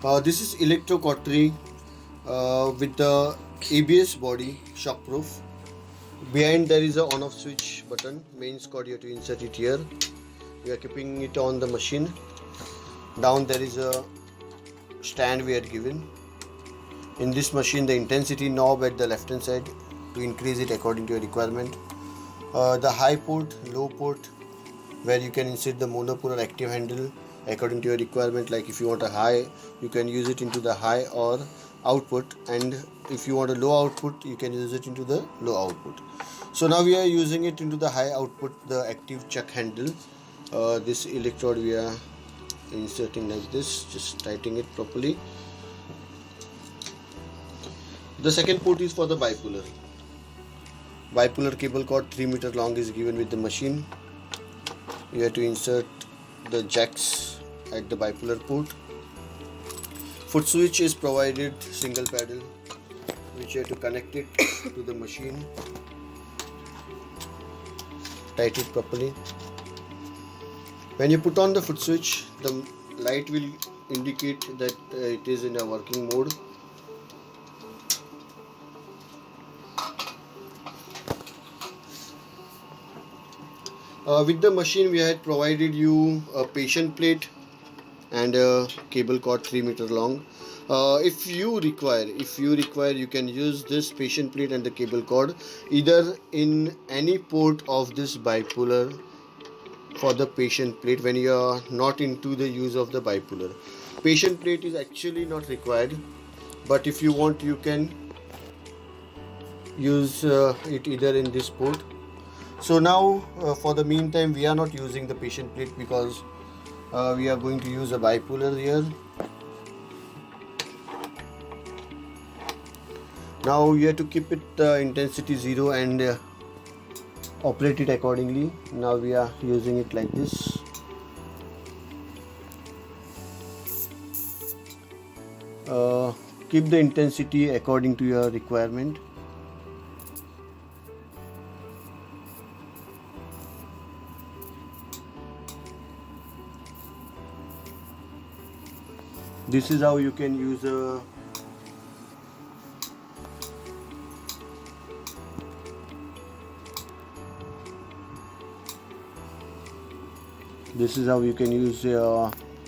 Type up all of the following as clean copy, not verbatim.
This is Electro Cautery with the ABS body, shockproof. Behind there is a on-off switch button. Mains cord, you have to insert it here. We are keeping it on the machine. Down there is a stand we had given. In this machine, the intensity knob at the left hand side to increase it according to your requirement. The high port, low port, where you can insert the monopole or active handle according to your requirement. Like if you want a high, you can use it into the high or output, and if you want a low output, you can use it into the low output. So now we are using it into the high output, the active chuck handle. This electrode we are inserting like this, just tightening it properly. The second port is for the bipolar. Bipolar cable cord 3 meter long is given with the machine. You have to insert the jacks at the bipolar port. Foot switch is provided, single paddle, which you have to connect it to the machine. Tight it properly. When you put on the foot switch, the light will indicate that it is in a working mode. With the machine, we had provided you a patient plate and a cable cord 3 meter long. If you require, you can use this patient plate and the cable cord either in any port of this bipolar for the patient plate when you are not into the use of the bipolar. Patient plate is actually not required, but if you want, you can use it either in this port. So now for the meantime, we are not using the patient plate because we are going to use a bipolar here. Now you have to keep it intensity 0 and operate it accordingly. Now we are using it like this. Keep the intensity according to your requirement. This is how you can use a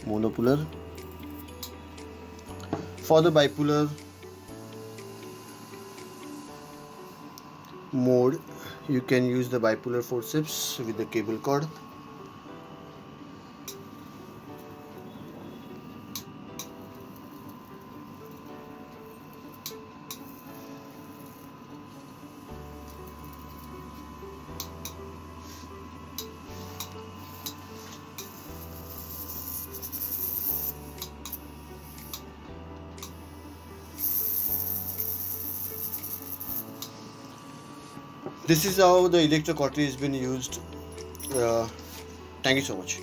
monopolar. For the bipolar mode, you can use the bipolar forceps with the cable cord. This is how the electro cautery has been used. Thank you so much.